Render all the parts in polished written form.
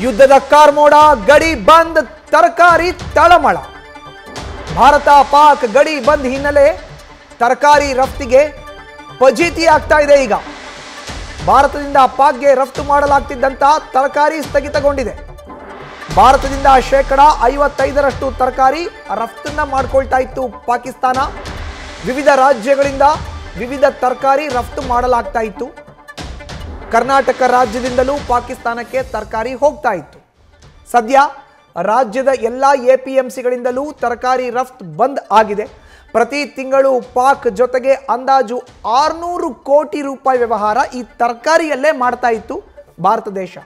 ಯುದ್ಧದ ಕಾರ್ಮೋಡ, ಗಡಿ ಬಂದ್, ತರಕಾರಿ ತಳಮಳ. ಭಾರತ ಪಾಕ್ ಗಡಿ ಬಂದ್ ಹಿನ್ನೆಲೆ ತರಕಾರಿ ರಫ್ತಿಗೆ ಫಜೀತಿ ಆಗ್ತಾ ಇದೆ. ಈಗ ಭಾರತದಿಂದ ಪಾಕ್ಗೆ ರಫ್ತು ಮಾಡಲಾಗ್ತಿದ್ದಂತ ತರಕಾರಿ ಸ್ಥಗಿತಗೊಂಡಿದೆ. ಭಾರತದಿಂದ 55% ತರಕಾರಿ ರಫ್ತನ್ನ ಮಾಡ್ಕೊಳ್ತಾ ಇತ್ತು ಪಾಕಿಸ್ತಾನ. ವಿವಿಧ ರಾಜ್ಯಗಳಿಂದ ವಿವಿಧ ತರಕಾರಿ ರಫ್ತು ಮಾಡಲಾಗ್ತಾ ಇತ್ತು. ಕರ್ನಾಟಕ ರಾಜ್ಯದಿಂದಲೂ ಪಾಕಿಸ್ತಾನಕ್ಕೆ ತರಕಾರಿ ಹೋಗ್ತಾ ಇತ್ತು. ಸದ್ಯ ರಾಜ್ಯದ ಎಲ್ಲ ಎಪಿಎಂಸಿಗಳಿಂದಲೂ ತರಕಾರಿ ರಫ್ತು ಬಂದ್ ಆಗಿದೆ. ಪ್ರತಿ ತಿಂಗಳು ಪಾಕ್ ಜೊತೆಗೆ ಅಂದಾಜು 600 ಕೋಟಿ ರೂಪಾಯಿ ವ್ಯವಹಾರ ಈ ತರಕಾರಿಯಲ್ಲೇ ಮಾಡ್ತಾ ಇತ್ತು ಭಾರತ ದೇಶ.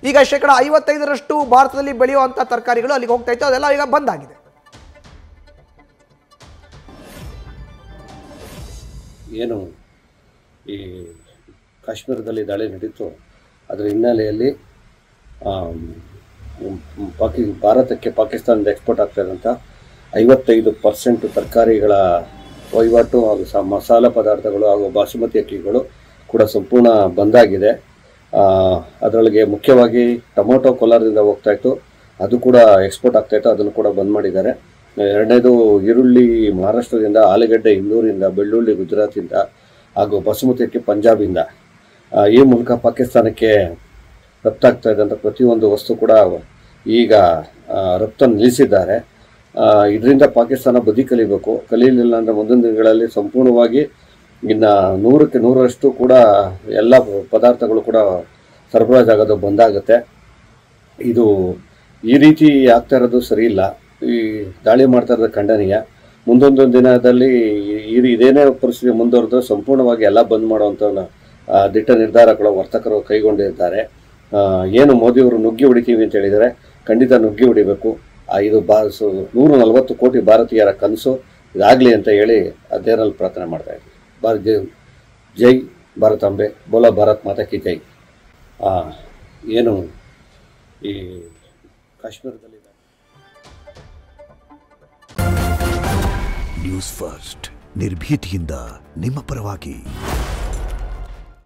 ಈಗ 55% ಭಾರತದಲ್ಲಿ ಬೆಳೆಯುವಂಥ ತರಕಾರಿಗಳು ಅಲ್ಲಿಗೆ ಹೋಗ್ತಾ ಇತ್ತು. ಅದೆಲ್ಲ ಈಗ ಬಂದ್ ಆಗಿದೆ. ಏನು ಈ ಕಾಶ್ಮೀರದಲ್ಲಿ ದಾಳಿ ನಡೀತು, ಅದರ ಹಿನ್ನೆಲೆಯಲ್ಲಿ ಭಾರತಕ್ಕೆ ಪಾಕಿಸ್ತಾನದ ಎಕ್ಸ್ಪೋರ್ಟ್ ಆಗ್ತಾ ಇದ್ದಂಥ 55% ತರಕಾರಿಗಳ ವಹಿವಾಟು ಹಾಗೂ ಮಸಾಲ ಪದಾರ್ಥಗಳು ಹಾಗೂ ಬಾಸುಮತಿ ಅಕ್ಕಿಗಳು ಕೂಡ ಸಂಪೂರ್ಣ ಬಂದಾಗಿದೆ. ಅದರೊಳಗೆ ಮುಖ್ಯವಾಗಿ ಟೊಮೊಟೊ ಕೋಲಾರದಿಂದ ಹೋಗ್ತಾಯಿತ್ತು, ಅದು ಕೂಡ ಎಕ್ಸ್ಪೋರ್ಟ್ ಆಗ್ತಾಯಿತ್ತು, ಅದನ್ನು ಕೂಡ ಬಂದ್ ಮಾಡಿದ್ದಾರೆ. ಎರಡನೇದು ಈರುಳ್ಳಿ ಮಹಾರಾಷ್ಟ್ರದಿಂದ, ಆಲೂಗಡ್ಡೆ ಇಂದೂರಿಂದ, ಬೆಳ್ಳುಳ್ಳಿ ಗುಜರಾತಿಂದ ಹಾಗೂ ಬಾಸುಮತಿ ಅಕ್ಕಿ ಪಂಜಾಬಿಂದ ಈ ಮೂಲಕ ಪಾಕಿಸ್ತಾನಕ್ಕೆ ರಫ್ತಾಗ್ತಾ ಇದ್ದಂಥ ಪ್ರತಿಯೊಂದು ವಸ್ತು ಕೂಡ ಈಗ ರಫ್ತನ್ನು ನಿಲ್ಲಿಸಿದ್ದಾರೆ. ಇದರಿಂದ ಪಾಕಿಸ್ತಾನ ಬುದ್ಧಿ ಕಲಿಯಲಿಲ್ಲ ಅಂದರೆ ಮುಂದಿನ ದಿನಗಳಲ್ಲಿ ಸಂಪೂರ್ಣವಾಗಿ ಇನ್ನು 100ಕ್ಕೆ 100ರಷ್ಟು ಕೂಡ ಎಲ್ಲ ಪದಾರ್ಥಗಳು ಕೂಡ ಸರಬರಾಜಾಗೋದು ಬಂದಾಗುತ್ತೆ. ಇದು ಈ ರೀತಿ ಆಗ್ತಾ ಇರೋದು ಸರಿ ಇಲ್ಲ. ಈ ದಾಳಿ ಮಾಡ್ತಾ ಇರೋದು ಖಂಡನೀಯ. ಮುಂದೊಂದು ದಿನದಲ್ಲಿ ಇದೇನೇ ಪರಿಸ್ಥಿತಿ ಮುಂದುವರೆದು ಸಂಪೂರ್ಣವಾಗಿ ಎಲ್ಲ ಬಂದ್ ಮಾಡುವಂಥ ದಿಟ್ಟ ನಿರ್ಧಾರಗಳು ವರ್ತಕರು ಕೈಗೊಂಡಿದ್ದಾರೆ. ಏನು ಮೋದಿಯವರು ನುಗ್ಗಿ ಹೊಡಿತೀವಿ ಅಂತ ಹೇಳಿದರೆ ಖಂಡಿತ ನುಗ್ಗಿ ಹೊಡಿಬೇಕು. ಇದು 140 ಕೋಟಿ ಭಾರತೀಯರ ಕನಸು ಇದಾಗಲಿ ಅಂತ ಹೇಳಿ ದೇವರಲ್ಲಿ ಪ್ರಾರ್ಥನೆ ಮಾಡ್ತಾ ಇದ್ದೀವಿ. ಜೈ ಭಾರತಾಂಬೆ, ಬೋಲೋ ಭಾರತ್ ಮಾತಾ ಕಿ ಜೈ. ಏನು ಈ ಕಾಶ್ಮೀರದಲ್ಲಿ ನ್ಯೂಸ್ ಫಸ್ಟ್ ನಿರ್ಭೀತಿಯಿಂದ ನಿಮ್ಮ ಪರವಾಗಿ.